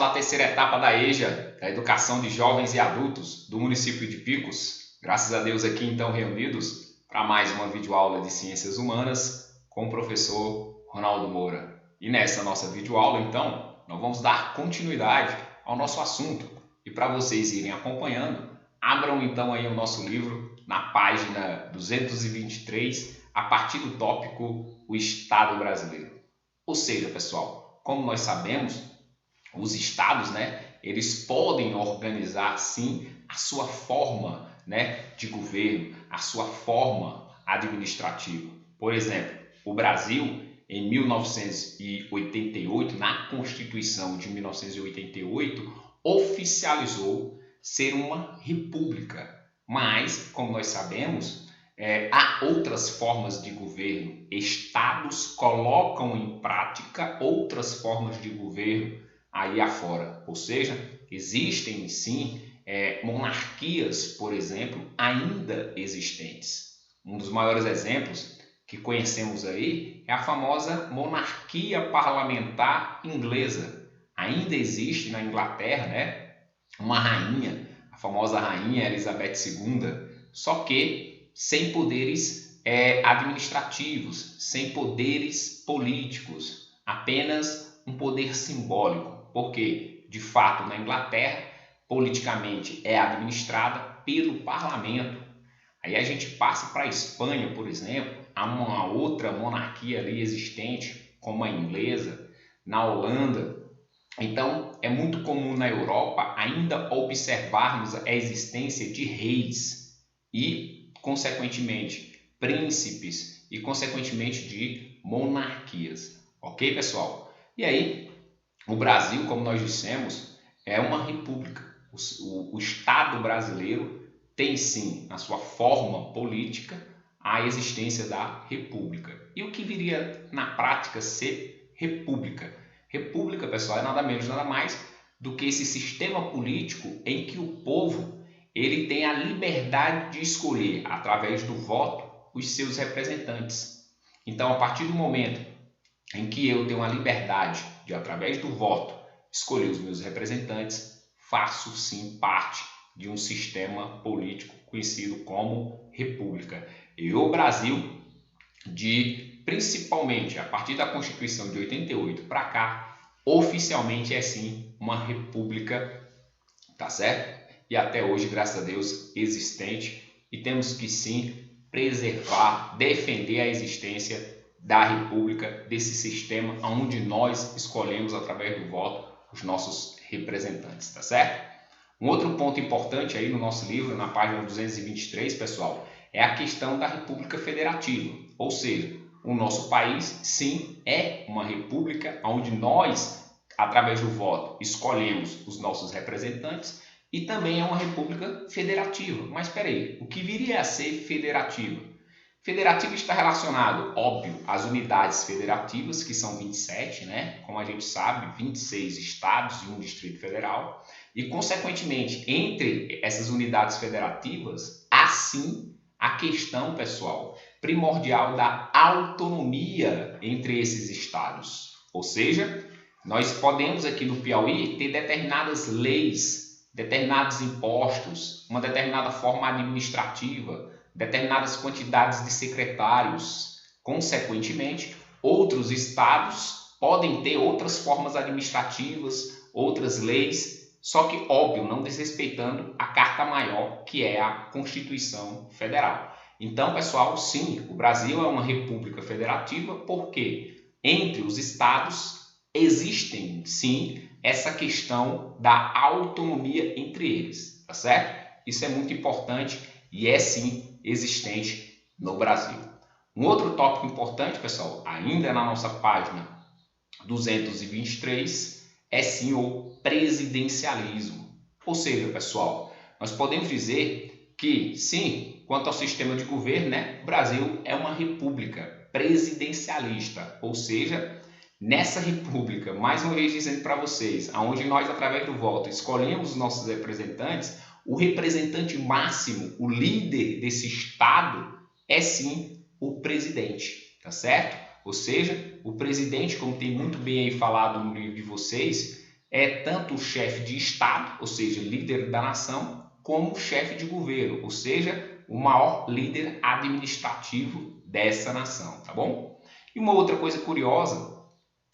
da terceira etapa da EJA, da Educação de Jovens e Adultos do município de Picos. Graças a Deus aqui então reunidos para mais uma videoaula de Ciências Humanas com o professor Ronaldo Moura. E nessa nossa videoaula então, nós vamos dar continuidade ao nosso assunto. E para vocês irem acompanhando, abram então aí o nosso livro na página 223, a partir do tópico O Estado Brasileiro. Ou seja, pessoal, como nós sabemos, os estados, eles podem organizar sim a sua forma, de governo, a sua forma administrativa. Por exemplo, o Brasil, em 1988, na Constituição de 1988, oficializou ser uma república. Mas, como nós sabemos, há outras formas de governo. Estados colocam em prática outras formas de governo aí afora. Ou seja, existem sim monarquias, por exemplo, ainda existentes. Um dos maiores exemplos que conhecemos aí é a famosa monarquia parlamentar inglesa. Ainda existe na Inglaterra, uma rainha, a famosa rainha Elizabeth II, só que sem poderes administrativos, sem poderes políticos, apenas um poder simbólico. Porque, de fato, na Inglaterra, politicamente é administrada pelo parlamento. Aí a gente passa para a Espanha, por exemplo, há uma outra monarquia ali existente, como a inglesa, na Holanda. Então, é muito comum na Europa ainda observarmos a existência de reis e, consequentemente, príncipes e, consequentemente, de monarquias. Ok, pessoal? E aí, o Brasil, como nós dissemos, é uma república. O Estado brasileiro tem sim, na sua forma política, a existência da república. E o que viria na prática ser república? República, pessoal, é nada menos, nada mais do que esse sistema político em que o povo ele tem a liberdade de escolher, através do voto, os seus representantes. Então, a partir do momento em que eu tenho a liberdade de, através do voto, escolher os meus representantes, faço sim parte de um sistema político conhecido como república. E o Brasil, principalmente a partir da Constituição de 88 para cá, oficialmente é sim uma república, tá certo? E até hoje, graças a Deus, existente, e temos que sim preservar, defender a existência da república, desse sistema onde nós escolhemos através do voto os nossos representantes, tá certo? Um outro ponto importante aí no nosso livro, na página 223, pessoal, é a questão da República Federativa, ou seja, o nosso país sim é uma república onde nós, através do voto, escolhemos os nossos representantes, e também é uma república federativa. Mas espera aí, o que viria a ser federativa? Federativo está relacionado, óbvio, às unidades federativas, que são 27, como a gente sabe, 26 estados e um Distrito Federal. E, consequentemente, entre essas unidades federativas, há sim a questão, pessoal, primordial da autonomia entre esses estados. Ou seja, nós podemos aqui no Piauí ter determinadas leis, determinados impostos, uma determinada forma administrativa, determinadas quantidades de secretários. Consequentemente, outros estados podem ter outras formas administrativas, outras leis, só que, óbvio, não desrespeitando a Carta Maior, que é a Constituição Federal. Então, pessoal, sim, o Brasil é uma república federativa porque entre os estados existem, sim, essa questão da autonomia entre eles, tá certo? Isso é muito importante e é, sim, existente no Brasil. Um outro tópico importante, pessoal, ainda na nossa página 223, é sim o presidencialismo. Ou seja, pessoal, nós podemos dizer que, sim, quanto ao sistema de governo, o Brasil é uma república presidencialista, ou seja, nessa república, mais uma vez dizendo para vocês, onde nós, através do voto, escolhemos os nossos representantes, o representante máximo, o líder desse Estado, é sim o presidente, tá certo? Ou seja, o presidente, como tem muito bem aí falado no livro de vocês, é tanto o chefe de Estado, ou seja, líder da nação, como o chefe de governo, ou seja, o maior líder administrativo dessa nação, tá bom? E uma outra coisa curiosa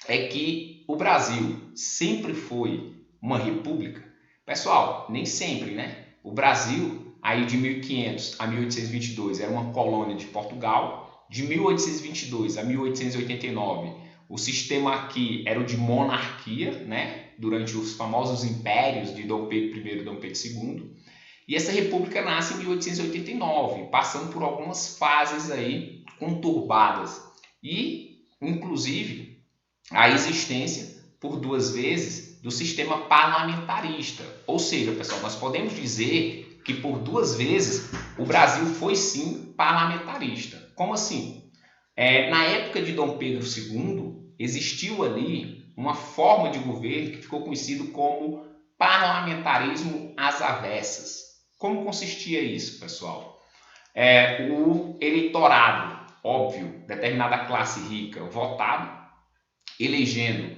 é que o Brasil sempre foi uma república. Pessoal, nem sempre, né? O Brasil, aí de 1500 a 1822, era uma colônia de Portugal. De 1822 a 1889, o sistema aqui era o de monarquia, né? Durante os famosos impérios de Dom Pedro I e Dom Pedro II. E essa república nasce em 1889, passando por algumas fases aí conturbadas. E, inclusive, a existência, por 2 vezes, do sistema parlamentarista. Ou seja, pessoal, nós podemos dizer que por 2 vezes o Brasil foi sim parlamentarista. Como assim? Na época de Dom Pedro II, existiu ali uma forma de governo que ficou conhecido como parlamentarismo às avessas. Como consistia isso, pessoal? O eleitorado, óbvio, determinada classe rica, votava, elegendo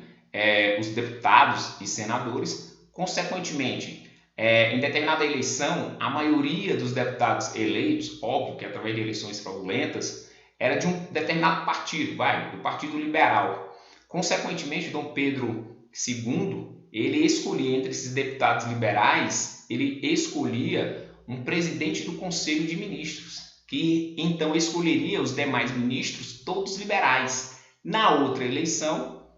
os deputados e senadores. Consequentemente, em determinada eleição, a maioria dos deputados eleitos, óbvio que através de eleições fraudulentas, era de um determinado partido, do Partido Liberal. Consequentemente, Dom Pedro II, ele escolhia entre esses deputados liberais, ele escolhia um presidente do Conselho de Ministros, que então escolheria os demais ministros, todos liberais. Na outra eleição,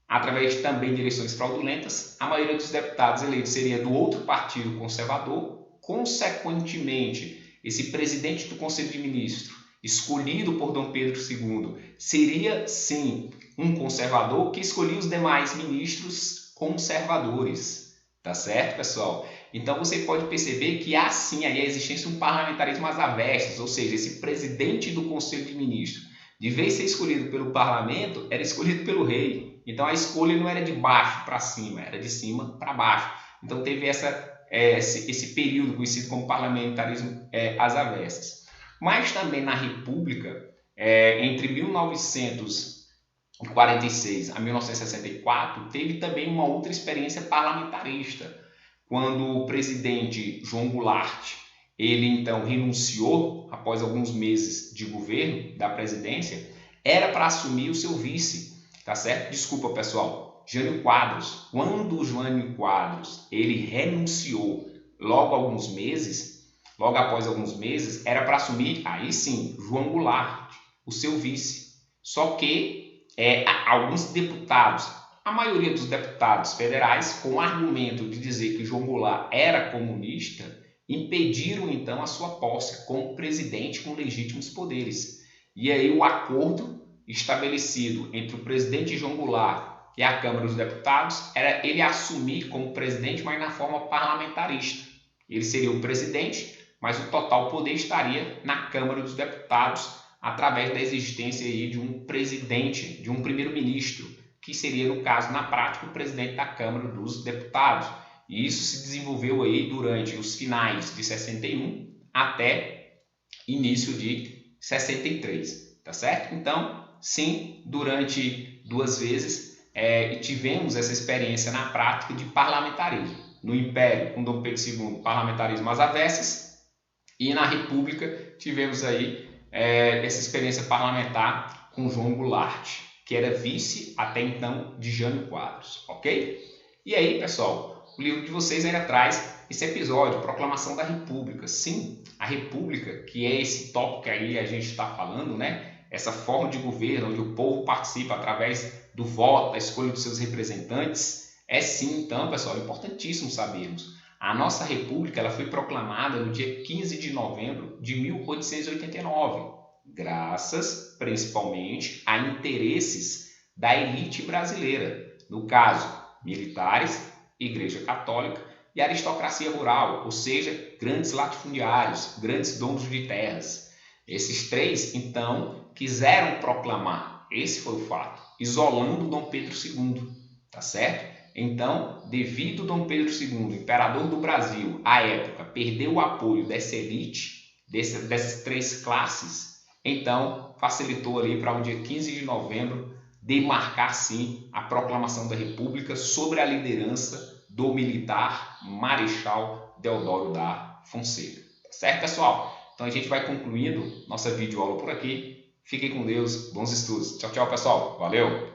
através também de eleições fraudulentas, a maioria dos deputados eleitos seria do outro partido conservador. Consequentemente, esse presidente do Conselho de Ministros, escolhido por Dom Pedro II, seria sim um conservador que escolhia os demais ministros conservadores. Tá certo, pessoal? Então você pode perceber que há sim aí a existência de um parlamentarismo às avessas, ou seja, esse presidente do Conselho de Ministros, de vez de ser escolhido pelo parlamento, era escolhido pelo rei. Então a escolha não era de baixo para cima, era de cima para baixo. Então teve esse período conhecido como parlamentarismo às avessas. Mas também na República, entre 1946 a 1964, teve também uma outra experiência parlamentarista, quando o presidente João Goulart, ele então renunciou após alguns meses de governo da presidência, era para assumir o seu vice, tá certo? Desculpa, pessoal, Jânio Quadros. Quando o Jânio Quadros, ele renunciou logo após alguns meses, era para assumir, aí sim, João Goulart, o seu vice. Só que alguns deputados, a maioria dos deputados federais, com o argumento de dizer que João Goulart era comunista, impediram então a sua posse como presidente com legítimos poderes. E aí o acordo estabelecido entre o presidente João Goulart e a Câmara dos Deputados era ele assumir como presidente, mas na forma parlamentarista. Ele seria o presidente, mas o total poder estaria na Câmara dos Deputados, através da existência aí de um presidente, de um primeiro-ministro, que seria, no caso, na prática, o presidente da Câmara dos Deputados. E isso se desenvolveu aí durante os finais de 61 até início de 63, tá certo? Então, sim, durante 2 vezes tivemos essa experiência na prática de parlamentarismo. No Império, com Dom Pedro II, parlamentarismo às avessas, e na República tivemos aí essa experiência parlamentar com João Goulart, que era vice até então de Jânio Quadros, ok? E aí, pessoal, o livro de vocês ainda traz esse episódio, Proclamação da República. Sim, a República, que é esse tópico que aí a gente está falando, né? Essa forma de governo onde o povo participa através do voto, da escolha dos seus representantes, é sim, então, pessoal, importantíssimo sabermos. A nossa República ela foi proclamada no dia 15 de novembro de 1889, graças, principalmente, a interesses da elite brasileira, no caso, militares, Igreja Católica e aristocracia rural, ou seja, grandes latifundiários, grandes donos de terras. Esses 3, então, quiseram proclamar, esse foi o fato, isolando Dom Pedro II, tá certo? Então, devido Dom Pedro II, imperador do Brasil, à época, perdeu o apoio dessa elite, dessas 3 classes, então facilitou ali para o dia 15 de novembro demarcar sim a proclamação da República sobre a liderança do militar Marechal Deodoro da Fonseca. Certo, pessoal? Então a gente vai concluindo nossa videoaula por aqui. Fiquem com Deus, bons estudos. Tchau, tchau, pessoal. Valeu!